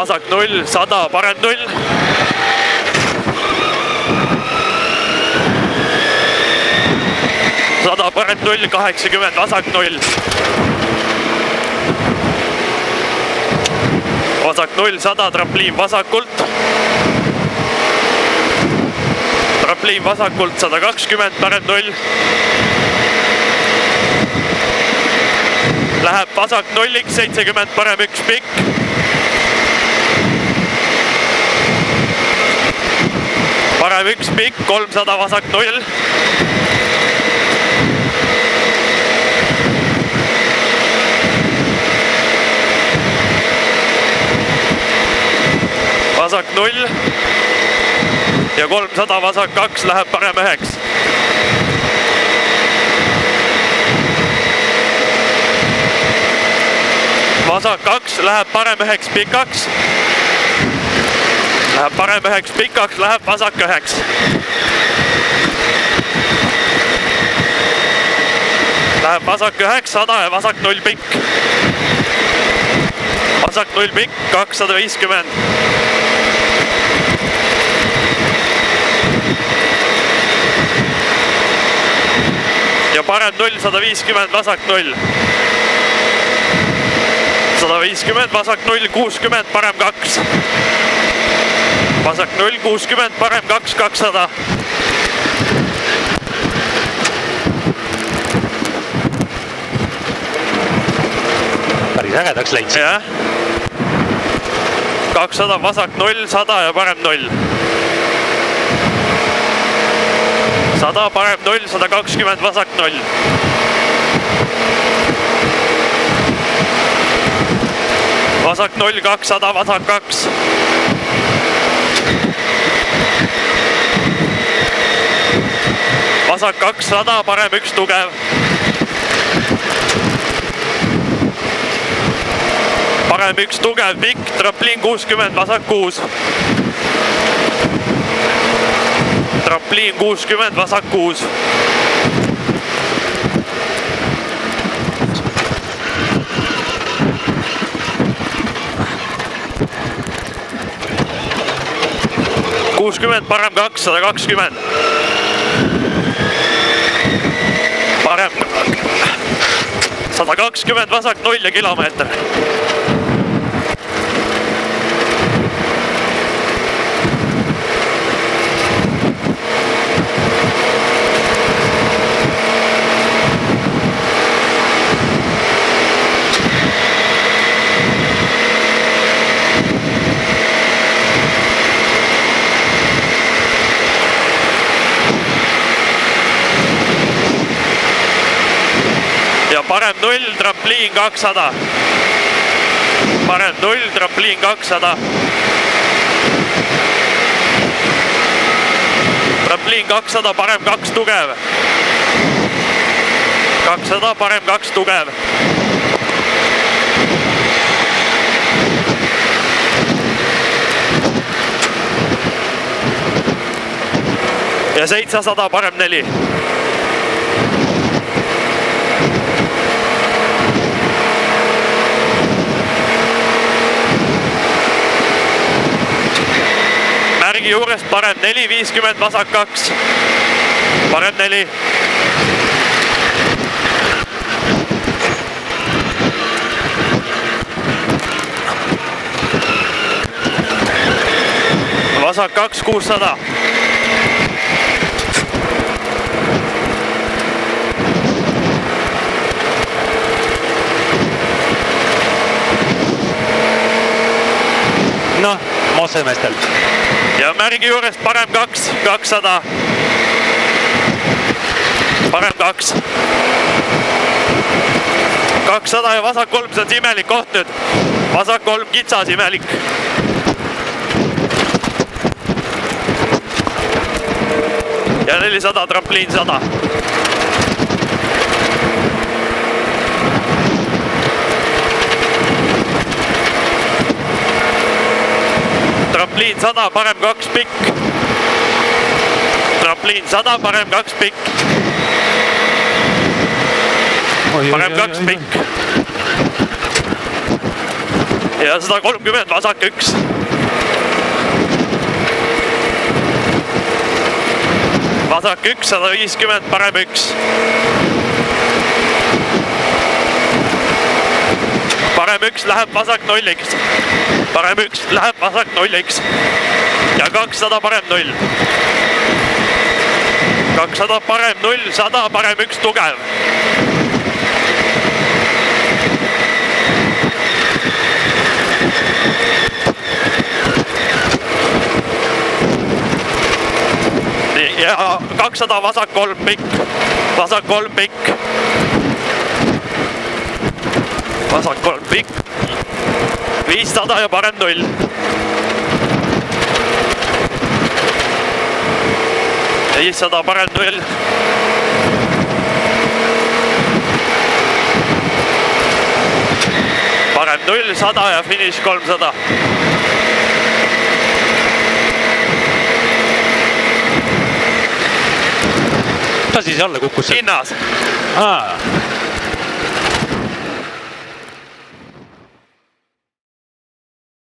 vasak 0, 100, parem 0. Sada parem 0, 80, vasak 0. Vasak 0, 100, trampliin vasakult. Trampliin vasakult, 120, parem 0. Läheb vasak 0-iks, 70, parem 1 pikk. Parem 1 pikk, 300, vasak 0. Vasak 0 ja 300, vasak 2, läheb parem 9. Vasak 2, läheb parem 9 pikaks. Läheb parem 9 pikaks, läheb vasak 9. Läheb vasak 9, 100 ja vasak 0 pikk. Vasak 0 pikk, 250. Ja parem 0, 150, vasak 0. 150, vasak 0, 60, parem 2. Vasak 0, 60, parem 2, 200. Päris ägedaks läinud. Jah. 200, vasak 0, 100 ja parem 0. 100, parem 0, 120, vasak 0. Vasak 0, 200, vasak 2. Vasak 200, parem 1 tugev. Parem 1 tugev, pikk, trampliin 60, vasak 6. Trampliin 60, vasak 6. Parem 2, 120. Parem 120, vasak 0 ja kilomeeter. Ja parem 0, trampliin 200. Parem 0, trampliin 200. Trampliin 200, parem 2 tugev. 200, parem 2 tugev. Ja 700, parem 4. Märgi juurest parem 4, 50, vasak 2. Parem 4. Vasak 2, 600. Noh, Mosemeestel. Ja märgi juurest parem 2, 200. Parem 2. 200 ja vasak 3, see on imelik koht nüüd. Vasak 3, kitsas, imelik. Ja 400, trampliin 100. Trampliin 100, parem 2 pikk. Trampliin 100, parem 2 pikk. Parem 2 pikk. ja 130 vasak 1. Vasak 1, 150, parem 1. Parem 1 läheb vasak 0x. Parem 1 läheb vasak 0x. Ja 200 parem 0. 200 parem 0, 100 parem 1 tugev. Ja 200 vasak 3 pikk. Vasak 3 pikk. Vasak 3 pikk. 500 ja parem 0. Ja 500 parem 0. Parem 0, 100 ja finiš 300. Ta siis alla kukkus? Hinnas.